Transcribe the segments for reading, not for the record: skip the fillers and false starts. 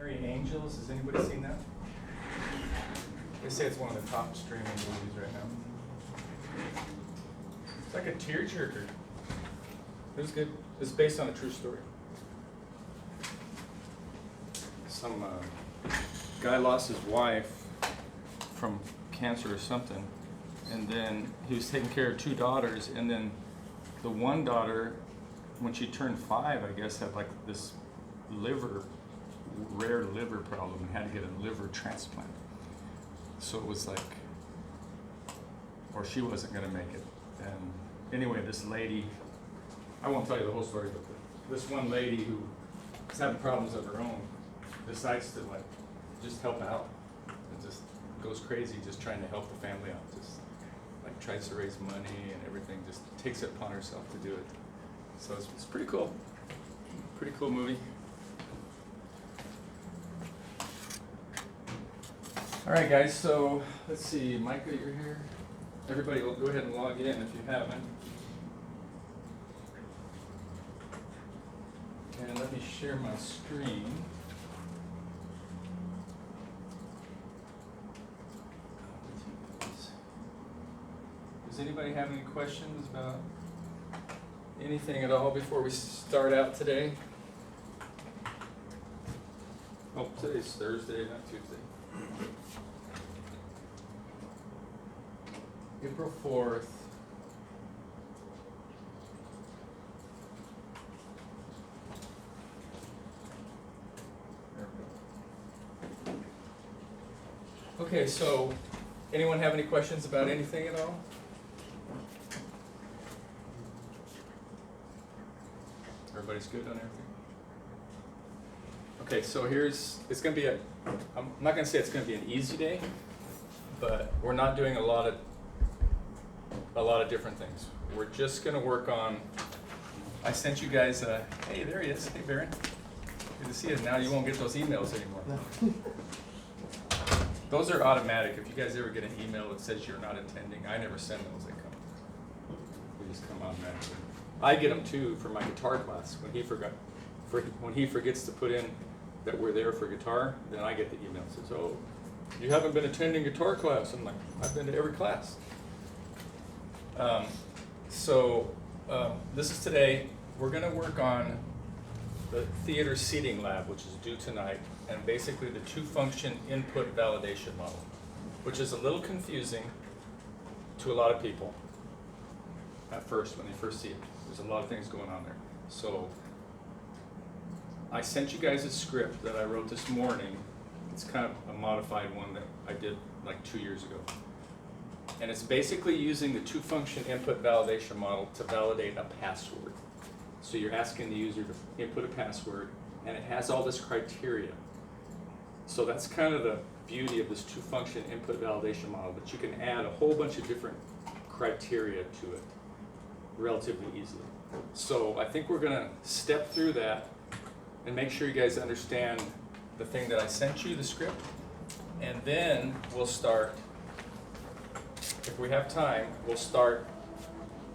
Mary Angels, has anybody seen that? They say it's one of the top streaming movies right now. It's like a tearjerker. It was good. It's based on a true story. Some guy lost his wife from cancer or something, and then he was taking care of two daughters, and then the one daughter, when she turned 5, I guess, had like this rare liver problem and had to get a liver transplant. So it was like, or she wasn't going to make it. And anyway, this lady, I won't tell you the whole story, but this one lady who is having problems of her own decides to like just help out and just goes crazy just trying to help the family out. Just like tries to raise money and everything, just takes it upon herself to do it. So it's pretty cool. Pretty cool movie. All right, guys, so let's see. Micah, you're here. Everybody will go ahead and log in if you haven't. And let me share my screen. Does anybody have any questions about anything at all before we start out today? Oh, today's Thursday, not Tuesday. April 4th. There we go. Okay, so anyone have any questions about anything at all? Everybody's good on everything? Okay, so it's going to be I'm not going to say it's going to be an easy day, but we're not doing a lot of different things. We're just going to work on, I sent you guys hey, there he is. Hey, Baron. Good to see you. Now you won't get those emails anymore. No. Those are automatic. If you guys ever get an email that says you're not attending, I never send those. They come. They just come automatically. I get them too for my guitar class. When he forgets to put in that we're there for guitar, then I get the email that says, "Oh, you haven't been attending guitar class." I'm like, "I've been to every class." This is today. We're going to work on the theater seating lab, which is due tonight, and basically the two-function input validation model, which is a little confusing to a lot of people at first when they first see it. There's a lot of things going on there. So I sent you guys a script that I wrote this morning. It's kind of a modified one that I did like 2 years ago. And it's basically using the two-function input validation model to validate a password. So you're asking the user to input a password, and it has all this criteria. So that's kind of the beauty of this two-function input validation model, but you can add a whole bunch of different criteria to it relatively easily. So I think we're going to step through that and make sure you guys understand the thing that I sent you, the script, and then we'll start, if we have time, we'll start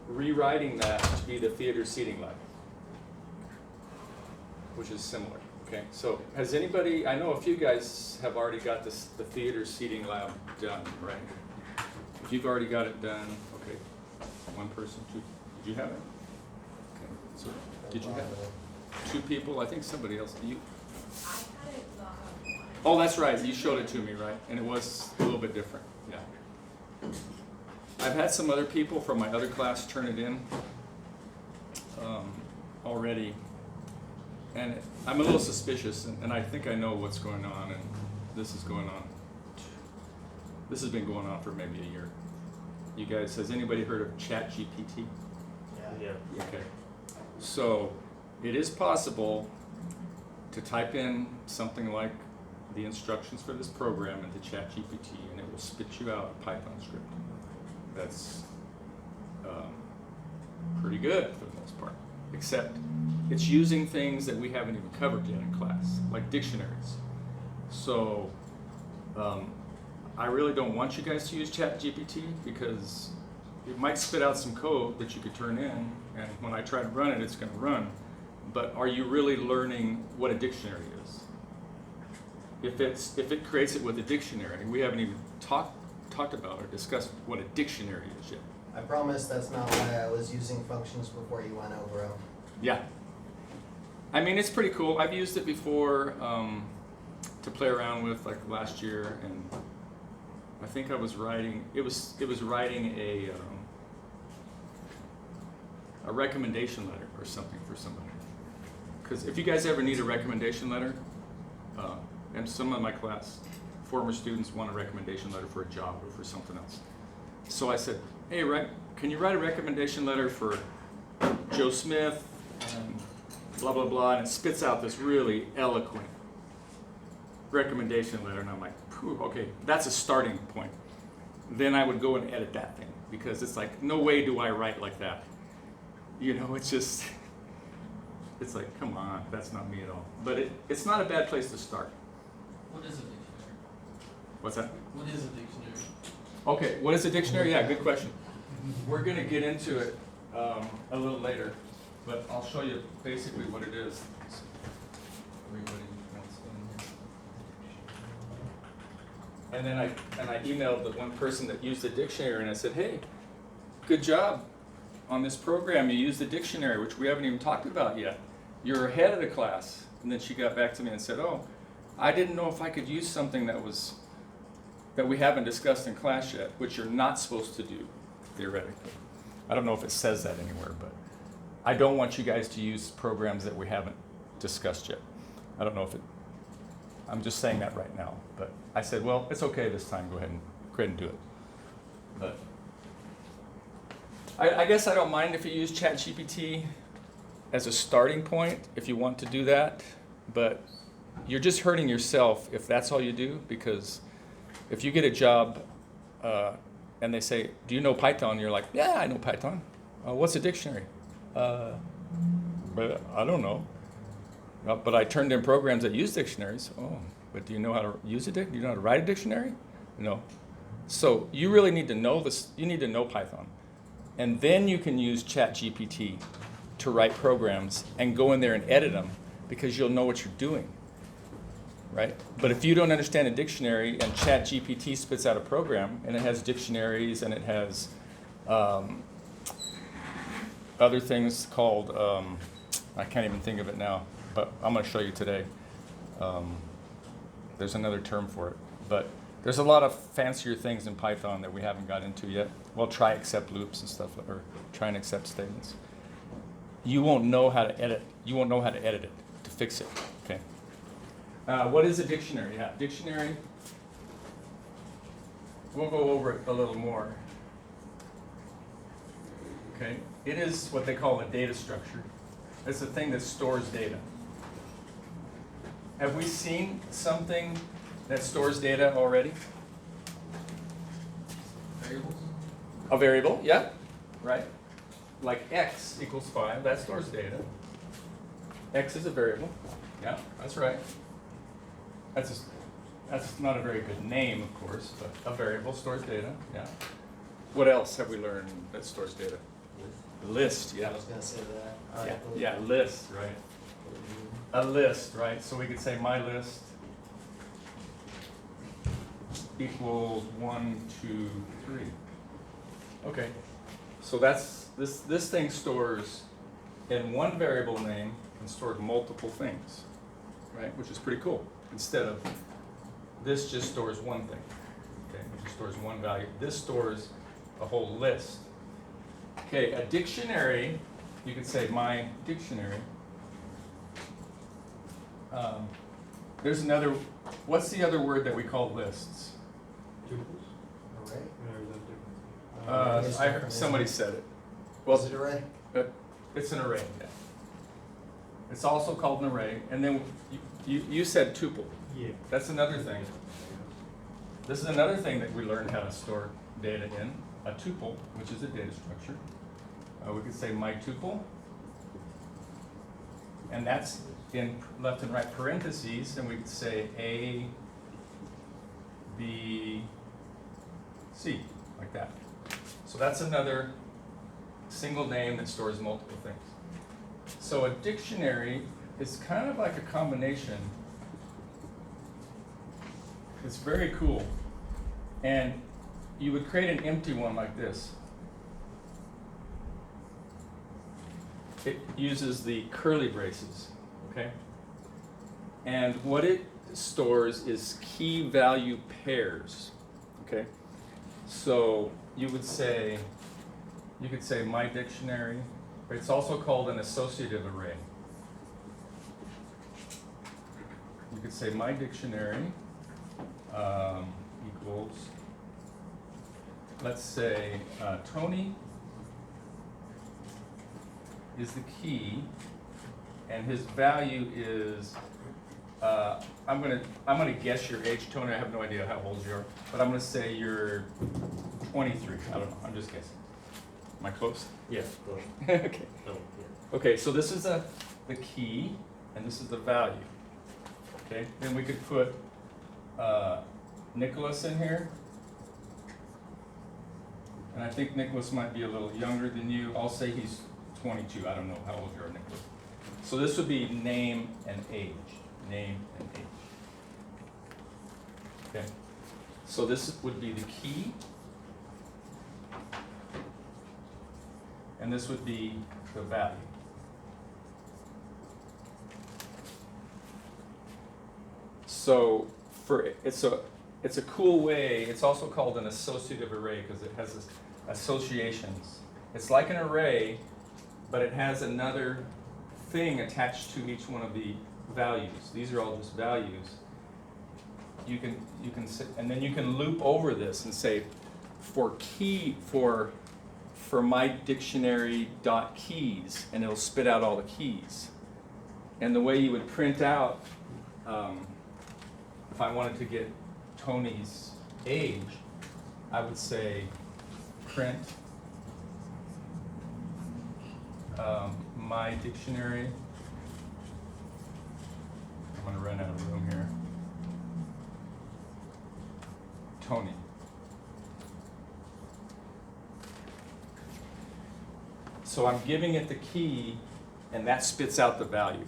rewriting that to be the theater seating lab, which is similar. Okay, so has anybody, I know a few guys have already got the theater seating lab done, right? If you've already got it done, okay, one person, two, did you have it? Okay, so did you have it? 2 people, I think somebody else, you? I had it not on one. Oh, that's right, you showed it to me, right? And it was a little bit different, yeah. I've had some other people from my other class turn it in already. And I'm a little suspicious, and I think I know what's going on, and this is going on. This has been going on for maybe a year. You guys, has anybody heard of ChatGPT? Yeah. Okay. So it is possible to type in something like the instructions for this program into ChatGPT, and it will spit you out a Python script. That's pretty good for the most part, except it's using things that we haven't even covered yet in class, like dictionaries. So I really don't want you guys to use ChatGPT because it might spit out some code that you could turn in, and when I try to run it, it's going to run. But are you really learning what a dictionary is? if it creates it with a dictionary. We haven't even talked about or discussed what a dictionary is yet. I promise that's not why I was using functions before you went over them. Yeah. I mean, it's pretty cool. I've used it before to play around with, like last year, and I think I was writing. It was writing a recommendation letter or something for somebody. Because if you guys ever need a recommendation letter, and some of my class, former students want a recommendation letter for a job or for something else. So I said, hey, can you write a recommendation letter for Joe Smith and blah, blah, blah, and it spits out this really eloquent recommendation letter, and I'm like, phew, okay, that's a starting point. Then I would go and edit that thing, because it's like, no way do I write like that. You know, it's just, it's like, come on, that's not me at all. But it's not a bad place to start. What is a dictionary? What's that? What is a dictionary? Okay, what is a dictionary? Yeah, good question. We're going to get into it a little later, but I'll show you basically what it is. Everybody wants in here. And I emailed the one person that used the dictionary, and I said, hey, good job on this program. You used the dictionary, which we haven't even talked about yet. You're ahead of the class. And then she got back to me and said, oh, I didn't know if I could use something that we haven't discussed in class yet, which you're not supposed to do, theoretically. I don't know if it says that anywhere, but I don't want you guys to use programs that we haven't discussed yet. I don't know if I'm just saying that right now, but I said, well, it's okay this time, go ahead and do it. But I guess I don't mind if you use ChatGPT as a starting point, if you want to do that, but you're just hurting yourself if that's all you do, because if you get a job and they say, do you know Python? You're like, yeah, I know Python. What's a dictionary? But I don't know. But I turned in programs that use dictionaries. Oh, but do you know how to use a dictionary? Do you know how to write a dictionary? No. So you really need to know this. You need to know Python. And then you can use ChatGPT to write programs and go in there and edit them, because you'll know what you're doing. Right? But if you don't understand a dictionary and ChatGPT spits out a program and it has dictionaries and it has other things called, I can't even think of it now, but I'm going to show you today. There's another term for it. But there's a lot of fancier things in Python that we haven't got into yet. Well, try except loops and stuff, or try and except statements. You won't know how to edit. You won't know how to edit it to fix it. Okay. What is a dictionary? Yeah, dictionary. We'll go over it a little more. Okay. It is what they call a data structure. It's a thing that stores data. Have we seen something that stores data already? Variables? A variable, yeah, right. Like x equals 5, that stores data. X is a variable, yeah, that's right. That's not a very good name, of course, but a variable stores data, yeah. What else have we learned that stores data? List, yeah. I was going to say that. Yeah, list, right. A list, right? So we could say my list equals 1, 2, 3. Okay, so that's this thing stores in one variable name and stores multiple things, right? Which is pretty cool. Instead of this just stores one thing, okay? It just stores one value. This stores a whole list. Okay, a dictionary, you could say my dictionary. There's another, what's the other word that we call lists? Tuples? Array? I heard somebody said it. Well, is it array? It's an array, yeah. It's also called an array, and then you said tuple. Yeah. That's another thing. This is another thing that we learned how to store data in, a tuple, which is a data structure. We could say my tuple, and that's in left and right parentheses, and we could say A, B, C, like that. So that's another single name that stores multiple things. So a dictionary is kind of like a combination It's very cool. And you would create an empty one like this. It uses the curly braces, okay? And what it stores is key value pairs, okay? So you could say my dictionary. It's also called an associative array. You could say my dictionary equals, let's say Tony is the key, and his value is, I'm gonna guess your age, Tony. I have no idea how old you are, but I'm gonna say you're 23. I don't know. I'm just guessing. Am I close? Yes, well, Okay. no, yeah. Okay. So this is the key, and this is the value. Okay. Then we could put Nicholas in here, and I think Nicholas might be a little younger than you. I'll say he's 22. I don't know how old you are, Nicholas. So this would be name and age. Name and age. Okay. So this would be the key. And this would be the value. So it's a cool way. It's also called an associative array because it has this associations. It's like an array, but it has another thing attached to each one of the values. These are all just values. You can sit, and then you can loop over this and say, for my dictionary dot keys, and it'll spit out all the keys. And the way you would print out, if I wanted to get Tony's age, I would say print my dictionary. I'm gonna run out of room here. Tony. So I'm giving it the key, and that spits out the value.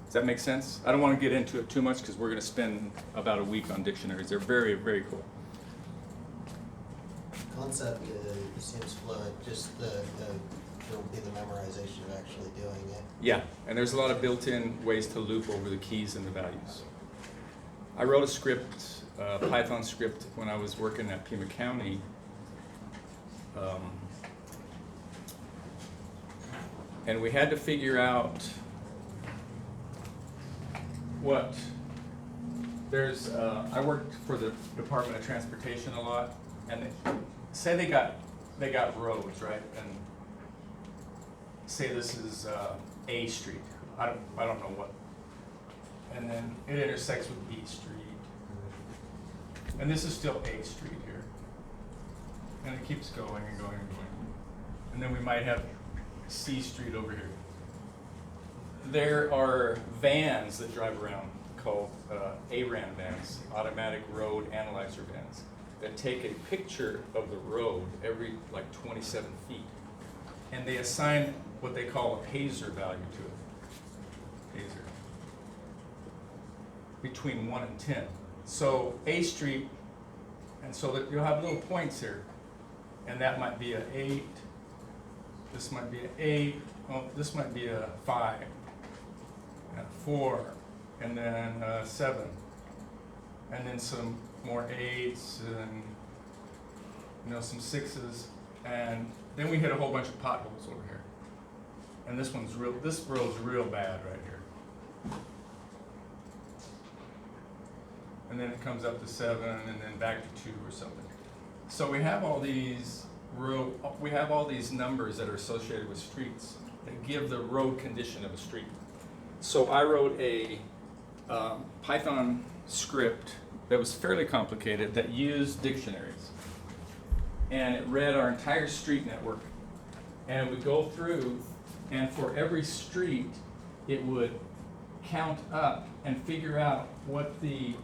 Does that make sense? I don't want to get into it too much because we're going to spend about a week on dictionaries. They're very, very cool. Concept seems fluid, just there will be the memorization of actually doing it. Yeah, and there's a lot of built-in ways to loop over the keys and the values. I wrote a script, Python script, when I was working at Pima County. And we had to figure out what there's. I worked for the Department of Transportation a lot, and say they got roads, right? And say this is A Street. I don't know what. And then it intersects with B Street, and this is still A Street here, and it keeps going and going and going, and then we might have C Street over here. There are vans that drive around called ARAN vans, Automatic Road Analyzer vans, that take a picture of the road every like 27 feet, and they assign what they call a Pazer value to it. Pazer. Between 1 and 10. So A Street, and so that you'll have little points here, and that might be a 8. This might be an 8. Oh, this might be a 5, and a 4, and then 7, and then some more 8s, and some 6s, and then we hit a whole bunch of potholes over here. And this road's real bad right here. And then it comes up to 7, and then back to 2 or something. So we have all these numbers that are associated with streets that give the road condition of a street. So I wrote a Python script that was fairly complicated that used dictionaries, and it read our entire street network, and it would go through, and for every street it would count up and figure out what the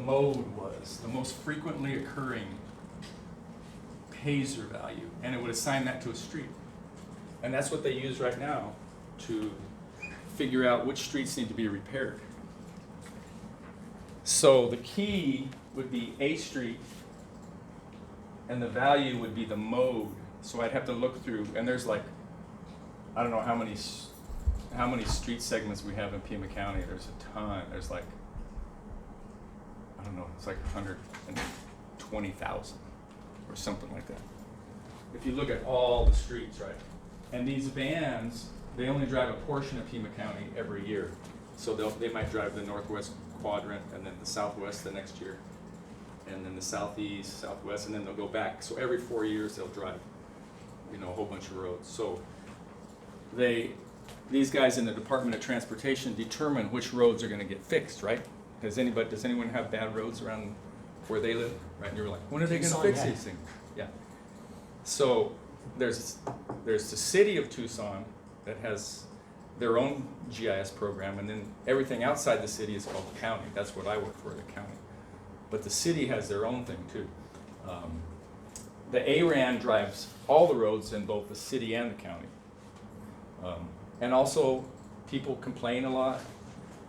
mode was, the most frequently occurring Pazer value, and it would assign that to a street. And that's what they use right now to figure out which streets need to be repaired. So the key would be A street, and the value would be the mode. So I'd have to look through, and there's like, I don't know how many street segments we have in Pima County. There's a ton. There's like, I don't know, it's like 120,000 or something like that. If you look at all the streets, right? And these vans, they only drive a portion of Pima County every year. So they might drive the northwest quadrant, and then the southwest the next year, and then the southeast, southwest, and then they'll go back. So every 4 years they'll drive, a whole bunch of roads. So these guys in the Department of Transportation determine which roads are going to get fixed, right? Does anyone have bad roads around where they live? Right? And you're like, when are they going to fix these things? Yeah. So there's the city of Tucson that has their own GIS program, and then everything outside the city is called the county. That's what I work for, the county. But the city has their own thing too. The ARAN drives all the roads in both the city and the county. And also, people complain a lot,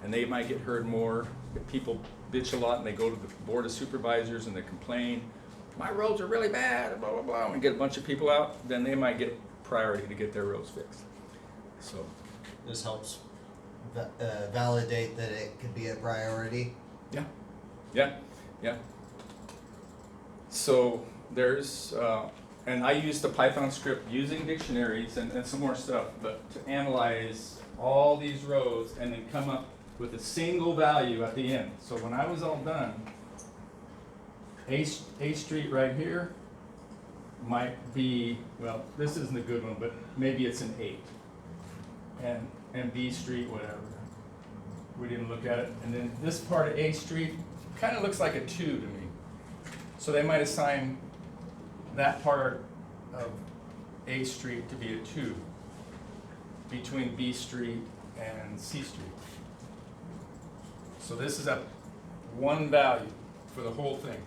and they might get heard more. If people bitch a lot, and they go to the board of supervisors and they complain, my roads are really bad, blah, blah, blah, and get a bunch of people out, then they might get priority to get their roads fixed. So. This helps validate that it could be a priority. Yeah. So there's, and I used the Python script using dictionaries and some more stuff, but to analyze all these roads and then come up with a single value at the end. So when I was all done, A Street right here might be, well, this isn't a good one, but maybe it's an 8. And B Street, whatever. We didn't look at it. And then this part of A Street kind of looks like a 2 to me. So they might assign that part of A Street to be a 2 between B Street and C Street. So this is at one value for the whole thing.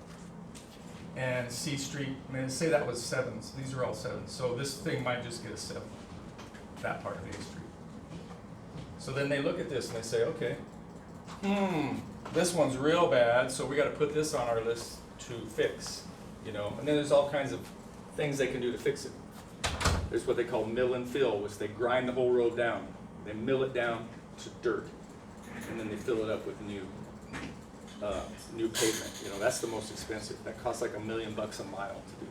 And C Street, say that was 7s. These are all 7s. So this thing might just get a 7, that part of A Street. So then they look at this and they say, okay, this one's real bad, so we got to put this on our list to fix, And then there's all kinds of things they can do to fix it. There's what they call mill and fill, which they grind the whole road down. They mill it down to dirt, and then they fill it up with new pavement. That's the most expensive. That costs like $1 million a mile to do.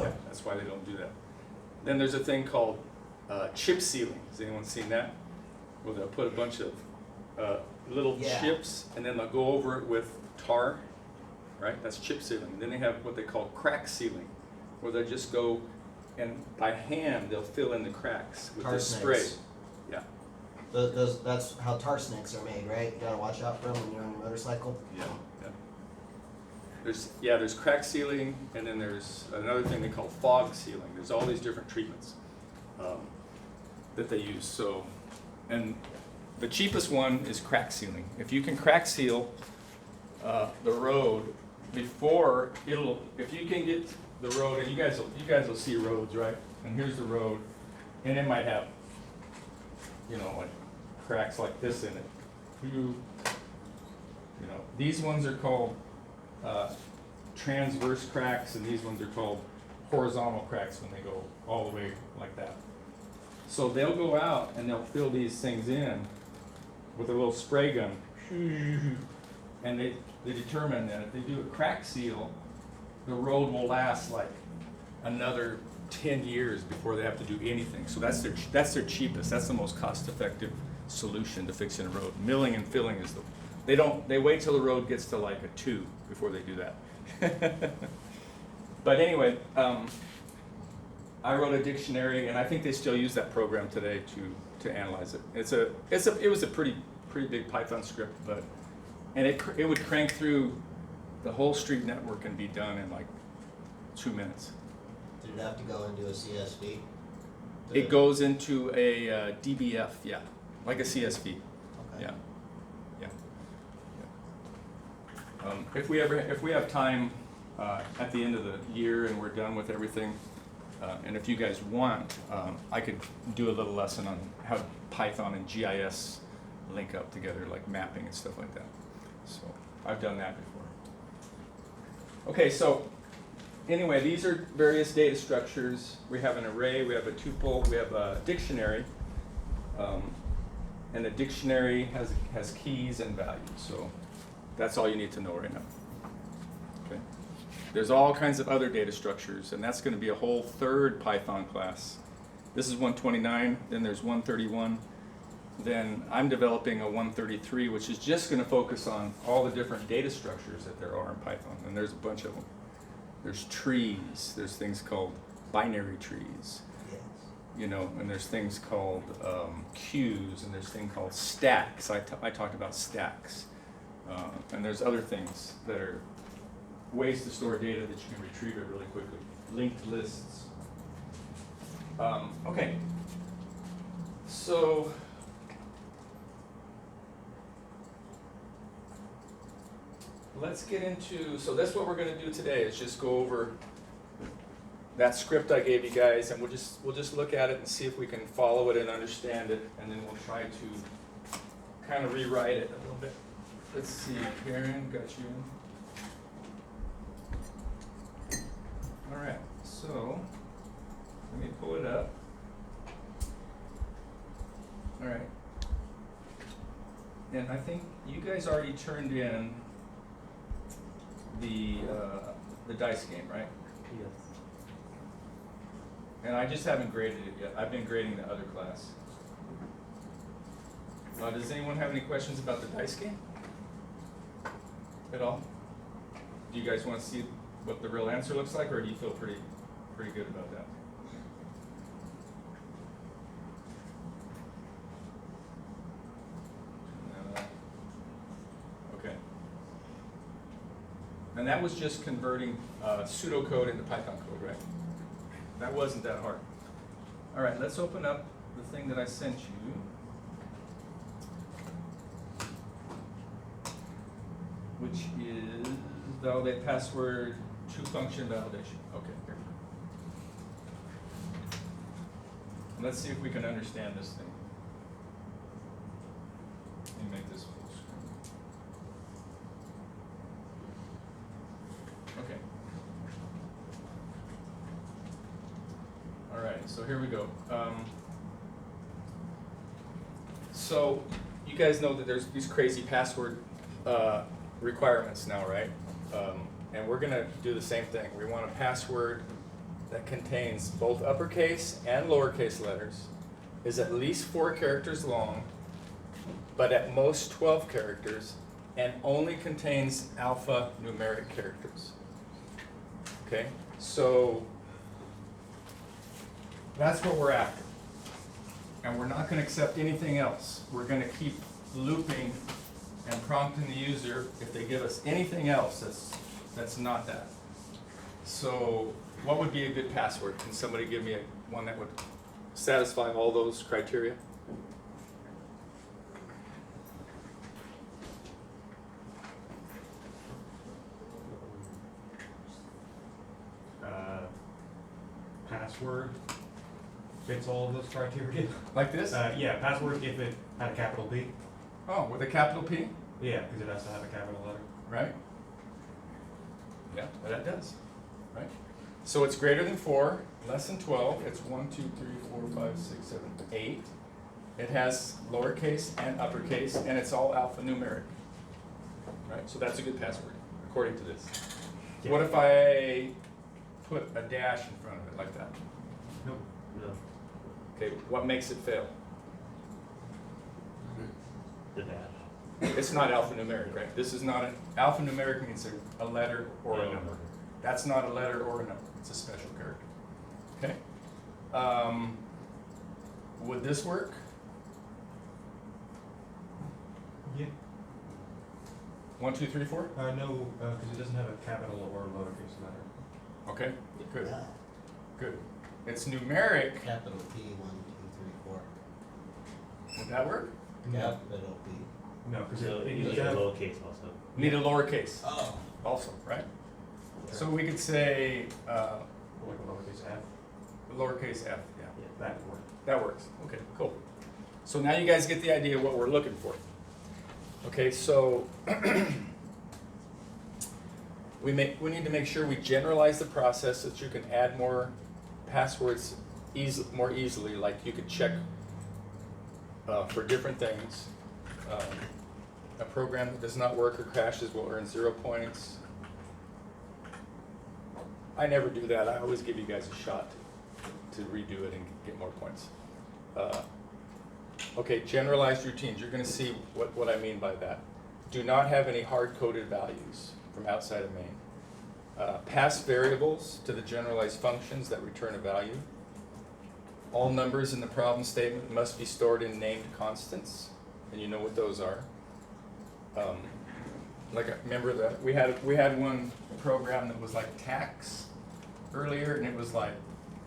Yeah, that's why they don't do that. Then there's a thing called chip sealing. Has anyone seen that? Well, they'll put a bunch of little chips, and then they'll go over it with tar, right? That's chip sealing. And then they have what they call crack sealing, where they just go and by hand they'll fill in the cracks with this spray. Yeah. That's how tar snakes are made, right? You gotta watch out for them when you're on your motorcycle. Yeah. There's crack sealing, and then there's another thing they call fog sealing. There's all these different treatments that they use. So, and the cheapest one is crack sealing. If you can crack seal the road before if you can get the road, and you guys will see roads, right? And here's the road, and it might have, like cracks like this in it. These ones are called transverse cracks, and these ones are called horizontal cracks when they go all the way like that. So they'll go out and they'll fill these things in with a little spray gun, and they determine that if they do a crack seal, the road will last like another 10 years before they have to do anything. So that's their cheapest. That's the most cost-effective solution to fixing a road. Milling and filling is they wait till the road gets to like a 2 before they do that. But anyway, I wrote a dictionary, and I think they still use that program today to analyze it. It was a pretty big Python script, and it would crank through the whole street network and be done in like 2 minutes. Did it have to go into a CSV? It goes into a DBF, yeah, like a CSV. Okay. Yeah. If we have time at the end of the year and we're done with everything, and if you guys want, I could do a little lesson on how Python and GIS link up together, like mapping and stuff like that. So I've done that before. Okay, so anyway, these are various data structures. We have an array, we have a tuple, we have a dictionary. And the dictionary has keys and values, so that's all you need to know right now. Okay. There's all kinds of other data structures, and that's going to be a whole third Python class. This is 129, then there's 131. Then I'm developing a 133, which is just going to focus on all the different data structures that there are in Python, and there's a bunch of them. There's trees, there's things called binary trees, Yes. you know, and there's things called queues, and there's things called stacks. I talked about stacks. And there's other things that are ways to store data that you can retrieve it really quickly. Linked lists. Okay, so let's get into, so that's what we're going to do today, is just go over that script I gave you guys, and we'll just look at it and see if we can follow it and understand it, and then we'll try to kind of rewrite it a little bit. Let's see, Karen, got you in. All right, so let me pull it up. All right, and I think you guys already turned in the dice game, right? Yes. And I just haven't graded it yet. I've been grading the other class. Does anyone have any questions about the dice game at all? Do you guys want to see what the real answer looks like, or do you feel pretty good about that? Okay. And that was just converting pseudocode into Python code, right? That wasn't that hard. All right, let's open up the thing that I sent you. Which is validate password to function validation. Okay, here. Let's see if we can understand this thing. Let me make this full screen. Okay. All right, so here we go. So you guys know that there's these crazy password requirements now, right? And we're gonna do the same thing. We want a password that contains both uppercase and lowercase letters, is at least 4 characters long, but at most 12 characters, and only contains alphanumeric characters. Okay, so that's what we're after. And we're not going to accept anything else. We're going to keep looping and prompting the user if they give us anything else that's not that. So what would be a good password? Can somebody give me one that would satisfy all those criteria? Password fits all of those criteria. Like this? Yeah, password if it had a capital P. Oh, with a capital P? Yeah, because it has to have a capital letter. Right? Yeah, that does. Right? So it's greater than 4, less than 12. It's 1, 2, 3, 4, 5, 6, 7, 8. It has lowercase and uppercase, and it's all alphanumeric. Right? So that's a good password, according to this. Yeah. What if I put a dash in front of it like that? Nope. No. Okay, what makes it fail? The dash. It's not alphanumeric, right? This is not alphanumeric means a letter or a number. That's not a letter or a number. It's a special character. Okay. Would this work? Yeah. 1, 2, 3, 4? No, because it doesn't have a capital or lowercase letter. Okay, good, Yeah. good. It's numeric. Capital P, 1, 2, 3, 4. Would that work? Capital P. No, because So it you needs need to a have. lowercase also. Need a lowercase Oh. also, right? So we could say Like a lowercase f. lowercase f, yeah. That would work. That works. Okay, cool. So now you guys get the idea of what we're looking for. Okay, so we need to make sure we generalize the process so that you can add more passwords more easily, like you could check for different things. A program that does not work or crashes will earn 0 points. I never do that. I always give you guys a shot to redo it and get more points. Okay, generalized routines. You're going to see what I mean by that. Do not have any hard-coded values from outside of main. Pass variables to the generalized functions that return a value. All numbers in the problem statement must be stored in named constants, and you know what those are. Remember that we had one program that was like tax earlier, and it was like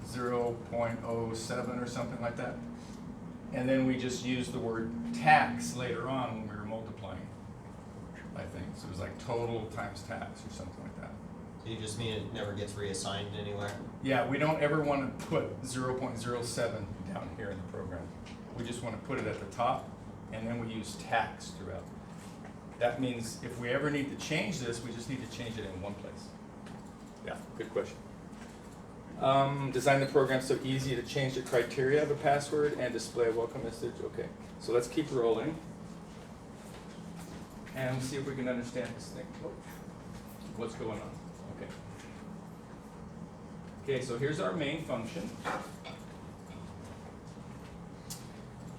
0.07 or something like that. And then we just used the word tax later on when we were multiplying, I think. So it was like total times tax or something like that. So you just mean it never gets reassigned anywhere? Yeah, we don't ever want to put 0.07 down here in the program. We just want to put it at the top, and then we use tax throughout. That means if we ever need to change this, we just need to change it in one place. Yeah, good question. Design the program so easy to change the criteria of a password and display a welcome message. Okay, so let's keep rolling. And see if we can understand this thing. What's going on? Okay. Okay, so here's our main function.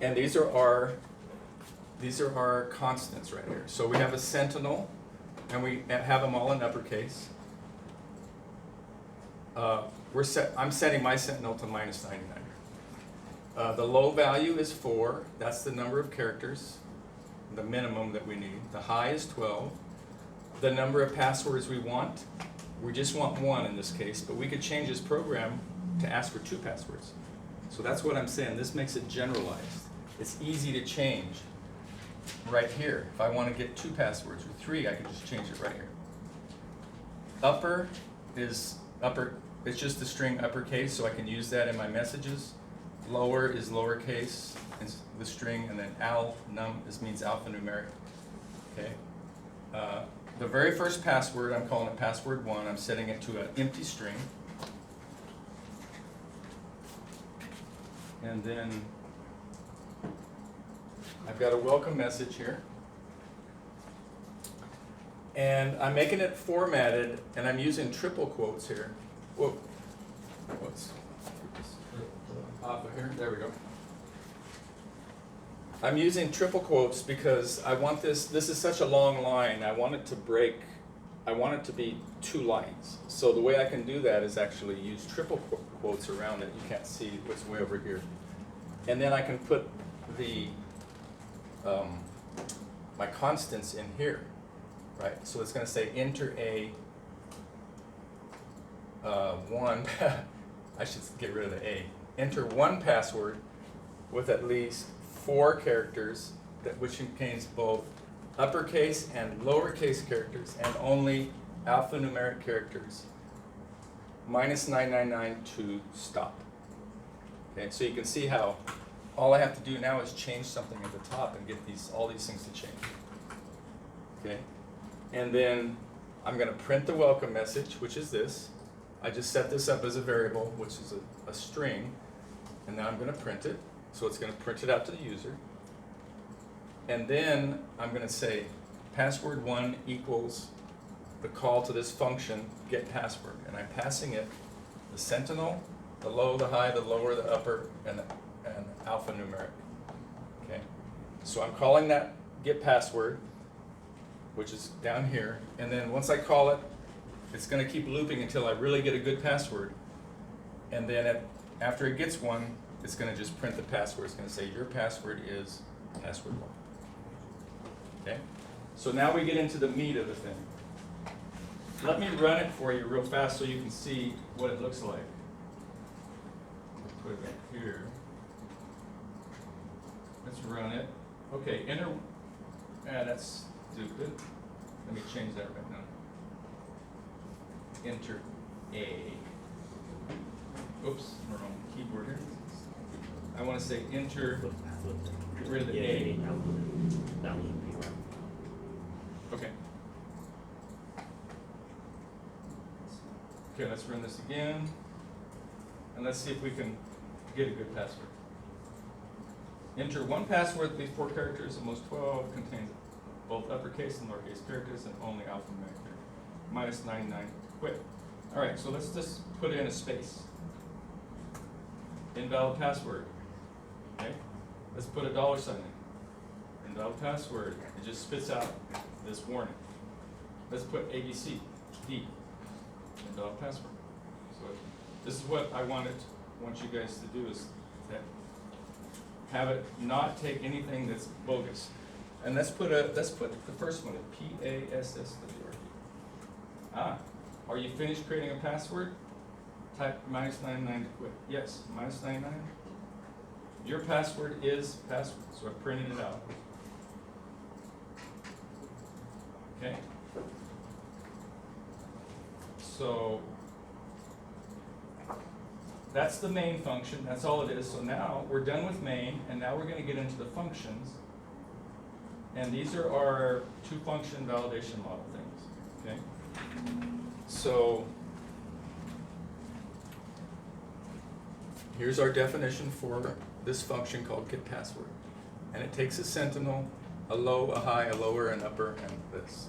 And these are our constants right here. So we have a sentinel, and we have them all in uppercase. I'm setting my sentinel to -99. The low value is 4. That's the number of characters, the minimum that we need. The high is 12. The number of passwords we want, we just want 1 in this case, but we could change this program to ask for 2 passwords. So that's what I'm saying. This makes it generalized. It's easy to change right here. If I want to get 2 passwords or 3, I can just change it right here. Upper is upper. It's just the string uppercase, so I can use that in my messages. Lower is lowercase, is the string, and then num means alphanumeric. Okay. The very first password, I'm calling it password 1. I'm setting it to an empty string. And then I've got a welcome message here. And I'm making it formatted, and I'm using triple quotes here. Whoa. What's off of here? There we go. I'm using triple quotes because I want this is such a long line, I want it to break, I want it to be 2 lines. So the way I can do that is actually use triple quotes around it. You can't see what's way over here. And then I can put the my constants in here, right? So it's going to say enter a 1, I should get rid of the A. Enter 1 password with at least 4 characters, which contains both uppercase and lowercase characters, and only alphanumeric characters. -999 to stop. Okay, so you can see how all I have to do now is change something at the top and get all these things to change. Okay, and then I'm going to print the welcome message, which is this. I just set this up as a variable, which is a string, and now I'm going to print it. So it's going to print it out to the user. And then I'm going to say password 1 equals the call to this function, get password. And I'm passing it the sentinel, the low, the high, the lower, the upper, and alphanumeric. Okay. So I'm calling that get password, which is down here. And then once I call it, it's going to keep looping until I really get a good password. And then after it gets one, it's going to just print the password. It's going to say your password is password 1. Okay? So now we get into the meat of the thing. Let me run it for you real fast so you can see what it looks like. Put it back here. Let's run it. Okay, enter. That's stupid. Let me change that right now. Enter A. Oops, wrong keyboard here. I want to say enter, get rid of the A. Okay. Okay, let's run this again. And let's see if we can get a good password. Enter one password, at least 4 characters, at most 12, contains both uppercase and lowercase characters and only alphanumeric characters. Minus 99, quit. All right, so let's just put in a space. Invalid password. Okay, let's put a $sign in. Invalid password. It just spits out this warning. Let's put ABC, D. Invalid password. So this is what I want you guys to do is that have it not take anything that's bogus. And let's put the first one, PASSWRD. Are you finished creating a password? Type minus 99 to quit. Yes, minus 99. Your password is password, so I printed it out. Okay. So that's the main function, that's all it is. So now we're done with main, and now we're going to get into the functions. And these are our 2-function validation model things, okay? So here's our definition for this function called getPassword. And it takes a sentinel, a low, a high, a lower, an upper, and this.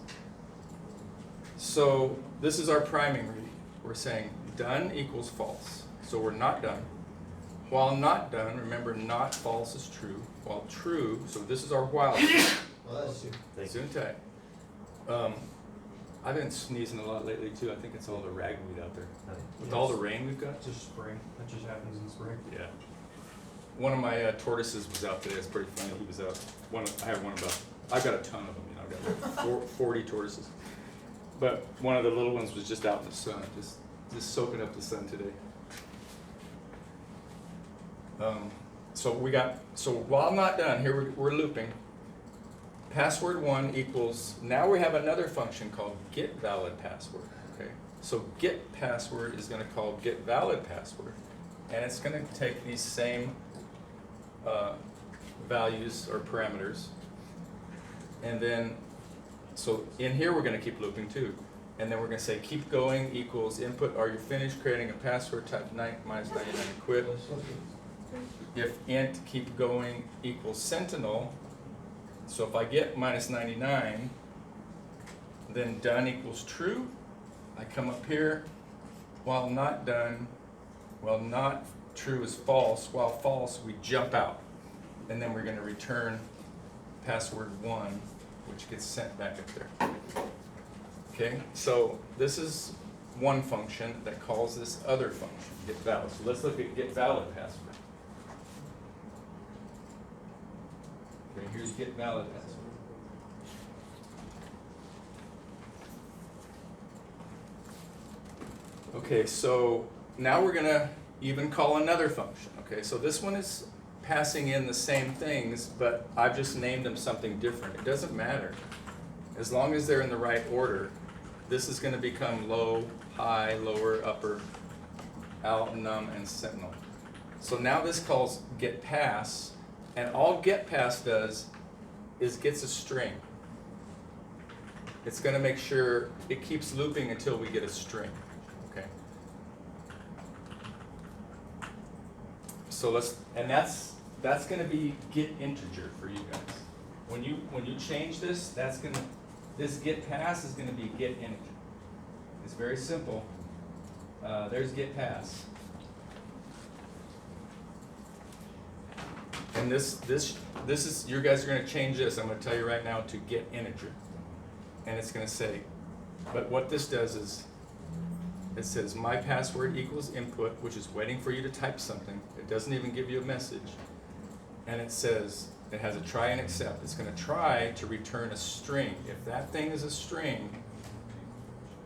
So this is our priming read. We're saying done equals false. So we're not done. While not done, remember not false is true. While true, so this is our while. Bless you. Gesundheit. I've been sneezing a lot lately too. I think it's all the ragweed out there. With all the rain we've got. It's just spring. That just happens in spring. Yeah. One of my tortoises was out today. It's pretty funny. He was out. I have one about. I've got a ton of them. You know, I've got like 40 tortoises. But one of the little ones was just out in the sun, just soaking up the sun today. So while I'm not done, here we're looping. Password 1 equals, now we have another function called getValidPassword, okay? So getPassword is gonna call getValidPassword, and it's gonna take these same values or parameters, and then, so in here we're gonna keep looping too, and then we're gonna say keep going equals input, are you finished creating a password, type minus 99 quit. If int keep going equals sentinel, so if I get minus 99, then done equals true. I come up here, while not done, well not true is false, while false we jump out. And then we're gonna return password 1, which gets sent back up there. Okay, so this is one function that calls this other function, getValid. So let's look at getValidPassword. Okay, here's getValidPassword. Okay, so now we're gonna even call another function. Okay, so this one is passing in the same things, but I've just named them something different. It doesn't matter. As long as they're in the right order, this is gonna become low, high, lower, upper, out, num, and sentinel. So now this calls getPass, and all getPass does is gets a string. It's gonna make sure it keeps looping until we get a string, okay? So that's gonna be get integer for you guys. When you change this, this getPass is gonna be get integer. It's very simple. There's getPass. And this is, you guys are gonna change this, I'm gonna tell you right now, to get integer. And it's gonna say, but what this does is, it says my password equals input, which is waiting for you to type something. It doesn't even give you a message. And it says, it has a try and accept. It's gonna try to return a string. If that thing is a string,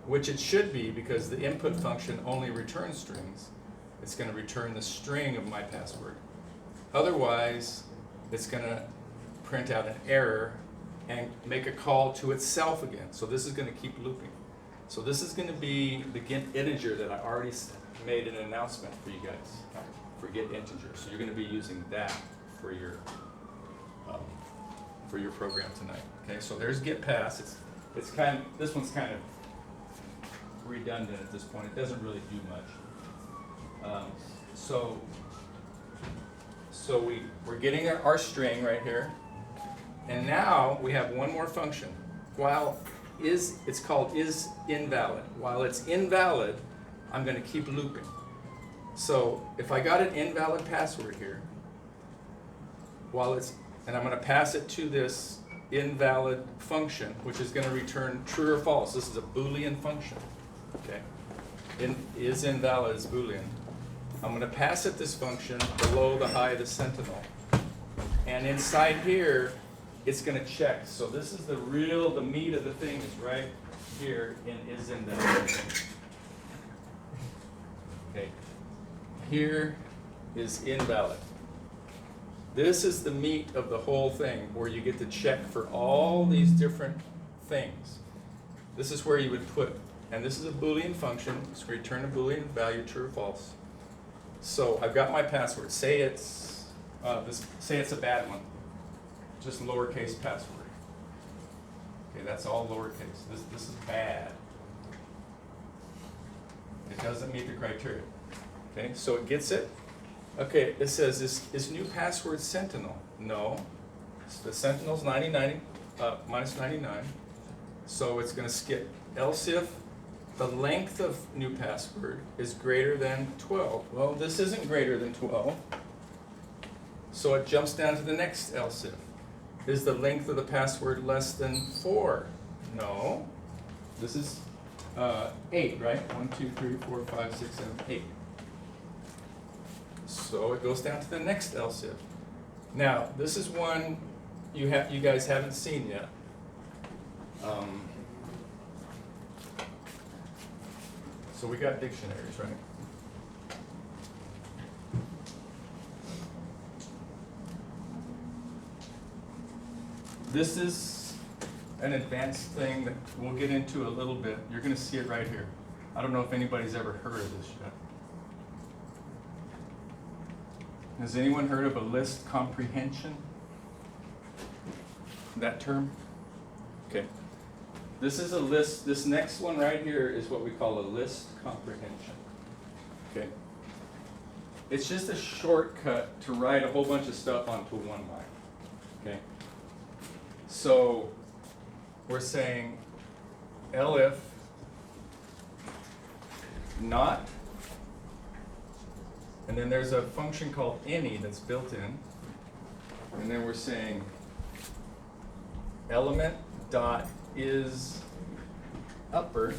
which it should be because the input function only returns strings, it's gonna return the string of my password. Otherwise, it's gonna print out an error and make a call to itself again. So this is gonna keep looping. So this is gonna be the get integer that I already made an announcement for you guys, for get integer. So you're gonna be using that for your program tonight. Okay, so there's getPass. this one's kind of redundant at this point. It doesn't really do much. So we're getting our string right here. And now we have one more function. While it's called is invalid. While it's invalid, I'm going to keep looping. So if I got an invalid password here, and I'm going to pass it to this invalid function, which is going to return true or false. This is a Boolean function. Okay, is invalid is Boolean. I'm going to pass it this function below the high of the sentinel, and inside here, it's going to check. So this is the meat of the thing is right here in is invalid. Okay, here is invalid. This is the meat of the whole thing, where you get to check for all these different things. This is where you would put, and this is a Boolean function, it's return a Boolean value, true or false. So I've got my password. Say it's a bad one, just lowercase password. Okay, that's all lowercase. This is bad. It doesn't meet the criteria. Okay, so it gets it. Okay, it says, is new password sentinel? No. The sentinel's minus 99. So it's going to skip. Else if the length of new password is greater than 12. Well, this isn't greater than 12. So it jumps down to the next else if. Is the length of the password less than 4? No. This is 8, right? 1, 2, 3, 4, 5, 6, 7, 8. So it goes down to the next else if. Now, this is one you guys haven't seen yet. So we got dictionaries, right? This is an advanced thing that we'll get into a little bit. You're going to see it right here. I don't know if anybody's ever heard of this yet. Has anyone heard of a list comprehension? That term? Okay. This is a list. This next one right here is what we call a list comprehension. Okay. It's just a shortcut to write a whole bunch of stuff onto one line. Okay. So we're saying elif not, and then there's a function called any that's built in, and then we're saying element dot is upper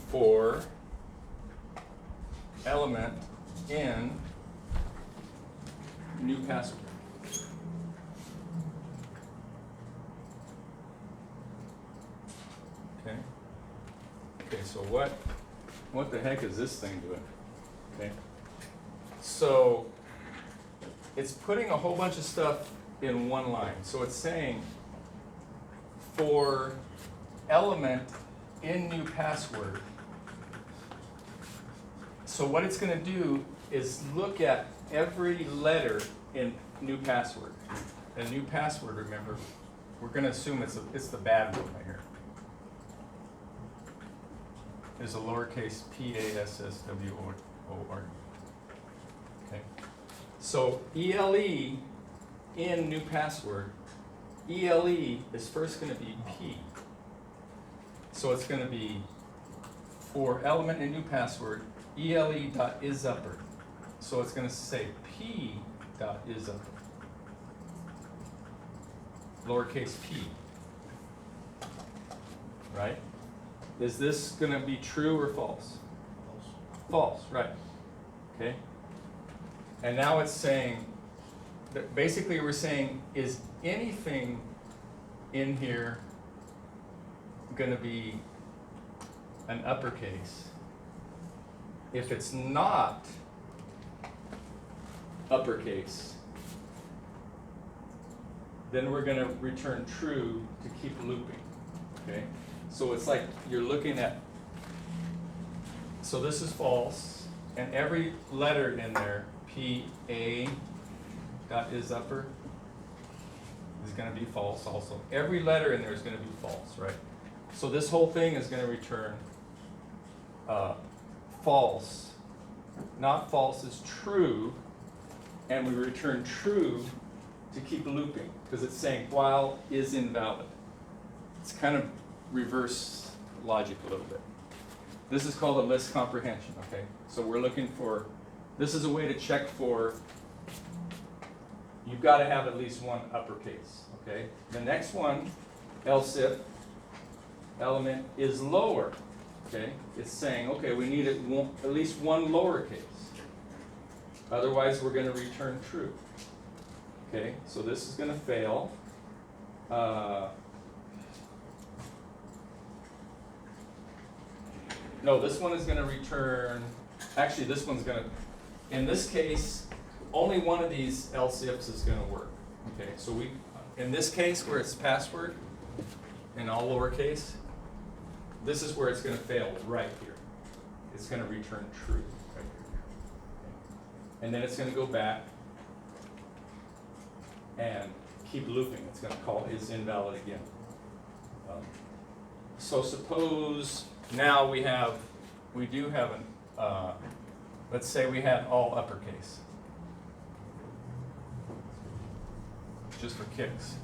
for element in new password. Okay. Okay, so what the heck is this thing doing? Okay. So it's putting a whole bunch of stuff in one line. So it's saying for element in new password. So what it's going to do is look at every letter in new password. And new password, remember, we're going to assume it's the bad one right here. Is a lowercase password. Okay. So ELE in new password, ELE is first going to be P. So it's going to be for element in new password, ELE.isUpper. So it's going to say P.isUpper. Lowercase p. Right? Is this going to be true or false? False, right. Okay. And now it's saying, that basically we're saying, is anything in here going to be an uppercase? If it's not uppercase, then we're going to return true to keep looping. Okay? So it's like you're looking at, so this is false, and every letter in there, P, A, dot is upper is gonna be false also. Every letter in there is gonna be false, right? So this whole thing is gonna return false. Not false is true, and we return true to keep looping, because it's saying while is invalid. It's kind of reverse logic a little bit. This is called a list comprehension, okay? So we're looking for, this is a way to check for, you've got to have at least one uppercase, okay? The next one, else if element is lower, okay? It's saying, okay, we need at least one lowercase. Otherwise, we're going to return true. Okay, so this is going to fail. No, this one is going to return, actually this one's going to, in this case, only one of these else ifs is going to work. Okay, so we, in this case where it's password in all lowercase, this is where it's going to fail right here. It's going to return true right here. Okay. And then it's going to go back and keep looping. It's going to call is invalid again. So suppose now we do have an, let's say we had all uppercase, just for kicks.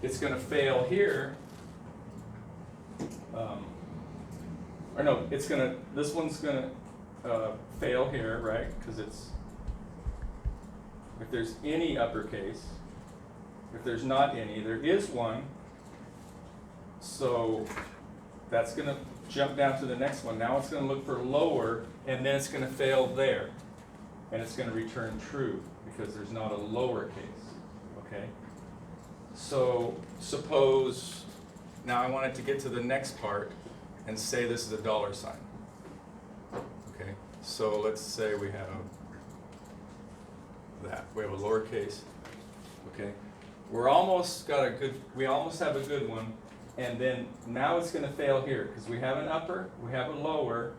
It's going to fail here, or no, it's going to, this one's going to fail here, right? Because it's, if there's any uppercase, if there's not any, there is one, so that's going to jump down to the next one. Now it's going to look for lower, and then it's going to fail there, and it's going to return true because there's not a lower case, okay? So suppose, now I wanted to get to the next part and say this is a dollar sign, okay? So let's say we have that, we have a lowercase, okay? We're almost got a good, we almost have a good one. And then now it's going to fail here because we have an upper, we have a lower,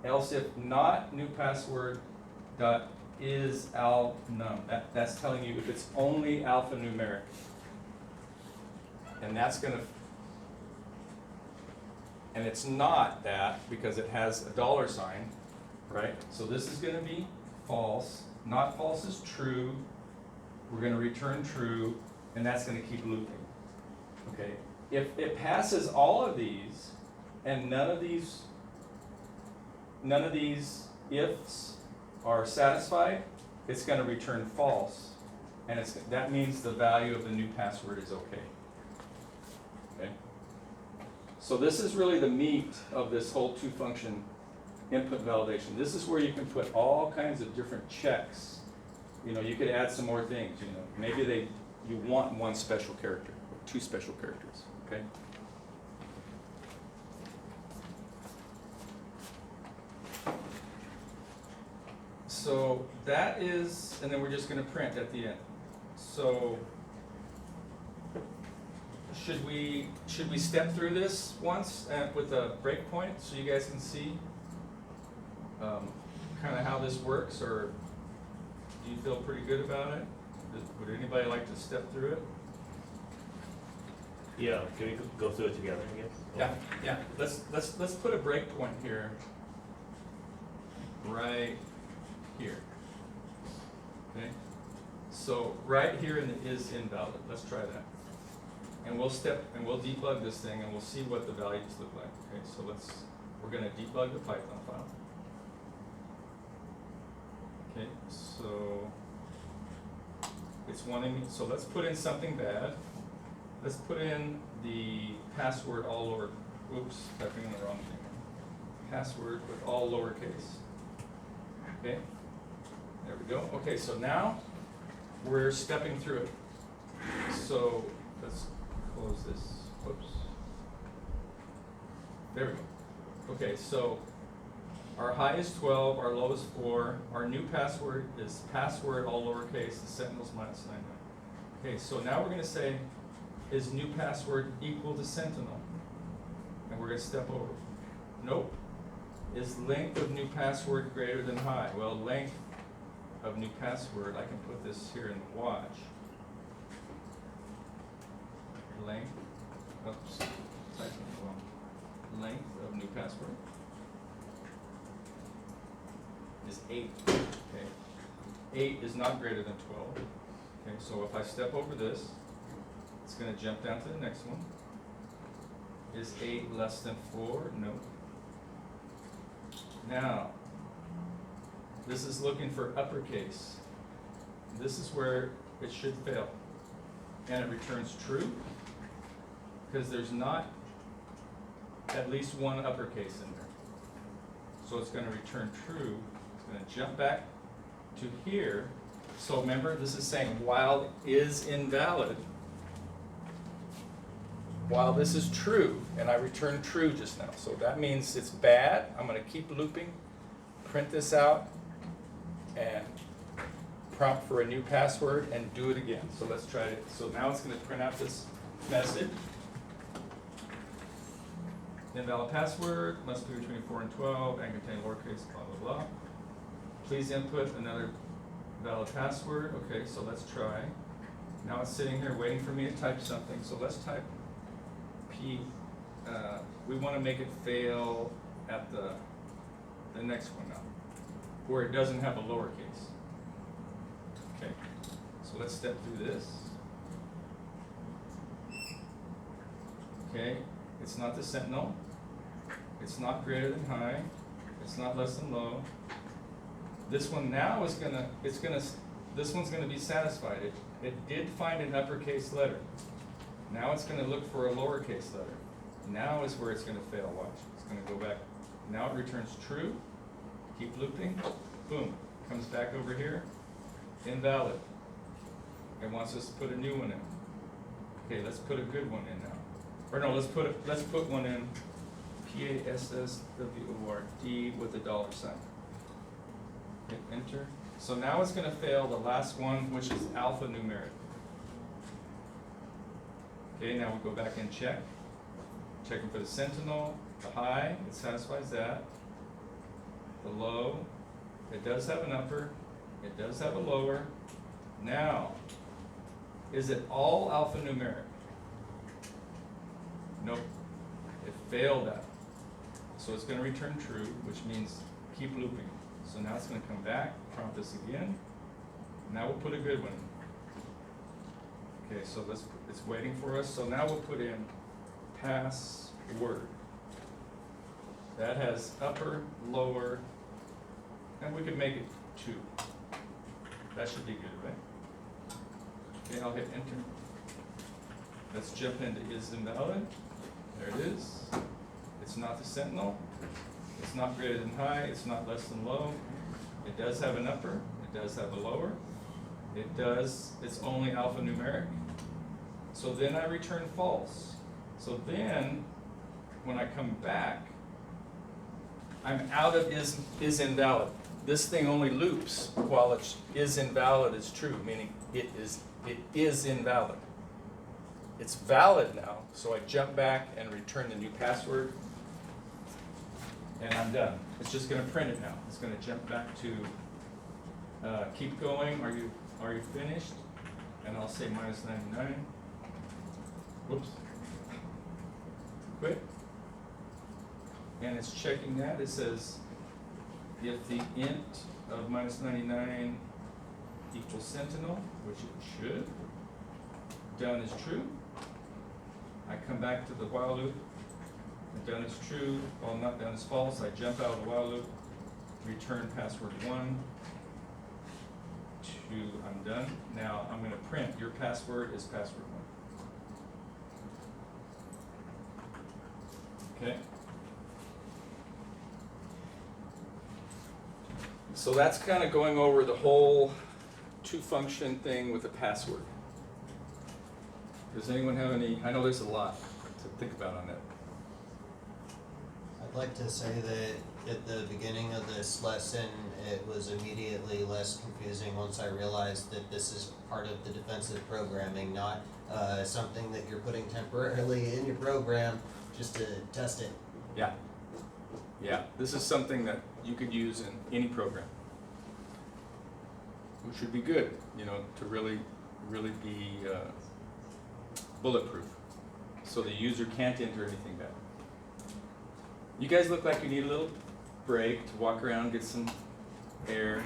else if not new password dot is al num. That's telling you if it's only alphanumeric. And that's going to, and it's not that because it has a dollar sign, right? So this is going to be false. Not false is true. We're going to return true, and that's going to keep looping. Okay. If it passes all of these, and none of these ifs are satisfied, it's going to return false, and that means the value of the new password is okay. Okay. So this is really the meat of this whole two-function input validation. This is where you can put all kinds of different checks. You know, you could add some more things. You know, maybe you want one special character, or two special characters. Okay. So that is, and then we're just going to print at the end. So should we step through this once with a breakpoint so you guys can see kind of how this works, or do you feel pretty good about it? Would anybody like to step through it? Yeah, can we go through it together, I guess? Yeah. Let's put a breakpoint here. Right here. Okay. So right here in the is invalid. Let's try that. And we'll debug this thing and we'll see what the values look like. Okay, so we're gonna debug the Python file. Okay, so it's wanting, so let's put in something bad. Let's put in the password all lower, oops, typing in the wrong thing. Password with all lowercase. Okay, there we go. Okay, so now we're stepping through it. So let's close this, whoops. There we go. Okay, so our high is 12, our low is 4, our new password is password all lowercase, the sentinels minus 99. Okay, so now we're going to say, is new password equal to sentinel? And we're going to step over. Nope. Is length of new password greater than high? Well, length of of new password, I can put this here in the watch. Length, oops, typing it wrong. Length of new password is 8. Okay, 8 is not greater than 12. Okay, so if I step over this, it's going to jump down to the next one. Is 8 less than 4? No. Now, this is looking for uppercase. This is where it should fail. And it returns true, because there's not at least one uppercase in there. So it's going to return true. It's going to jump back to here. So remember, this is saying while is invalid, while this is true, and I returned true just now. So that means it's bad. I'm going to keep looping, print this out, and prompt for a new password and do it again. So let's try it. So now it's going to print out this message. Invalid password must be between 4 and 12 and contain lowercase blah blah blah. Please input another valid password. Okay, so let's try. Now it's sitting here waiting for me to type something. So let's type P. We want to make it fail at the next one now, where it doesn't have a lowercase. Okay, so let's step through this. Okay, it's not the sentinel. It's not greater than high. It's not less than low. This one now is this one's gonna be satisfied. It did find an uppercase letter. Now it's gonna look for a lowercase letter. Now is where it's gonna fail, watch. It's gonna go back. Now it returns true. Keep looping. Boom, comes back over here. Invalid. It wants us to put a new one in. Okay, let's put a good one in now. Or no, let's put one in. PASSWORD with a $sign. Hit enter. So now it's going to fail the last one, which is alphanumeric. Okay, now we'll go back and check. Checking for the sentinel, the high, it satisfies that. The low, it does have an upper, it does have a lower. Now, is it all alphanumeric? Nope. It failed that. So it's going to return true, which means keep looping. So now it's going to come back, prompt this again. Now we'll put a good one. Okay, so it's waiting for us. So now we'll put in password. That has upper, lower, and we could make it 2. That should be good, right? Okay, I'll hit enter. Let's jump into is invalid. There it is. It's not the sentinel. It's not greater than high. It's not less than low. It does have an upper. It does have a lower. It's only alphanumeric. So then I return false. So then, when I come back, I'm out of is invalid. This thing only loops while it is invalid is true, meaning it is invalid. It's valid now, so I jump back and return the new password, and I'm done. It's just going to print it now. It's going to jump back to keep going. Are you finished? And I'll say -99. Whoops. Quit. And it's checking that. It says if the int of -99 equals sentinel, which it should, done is true. I come back to the while loop. And done is true, while not done is false. I jump out of the while loop, return password 1 to I'm done. Now I'm going to print your password is password 1. Okay. So that's kind of going over the whole 2-function thing with the password. Does anyone have any? I know there's a lot to think about on that. I'd like to say that at the beginning of this lesson, it was immediately less confusing once I realized that this is part of the defensive programming, not something that you're putting temporarily in your program just to test it. Yeah. Yeah, this is something that you could use in any program. which would be good, you know, to really be bulletproof, so the user can't enter anything bad. You guys look like you need a little break to walk around, get some air.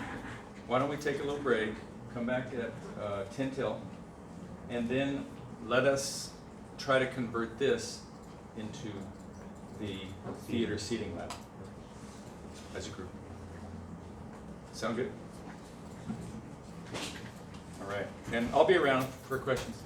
Why don't we take a little break, come back at 10 till, and then let us try to convert this into the theater seating lab as a group. Sound good? All right, and I'll be around for questions.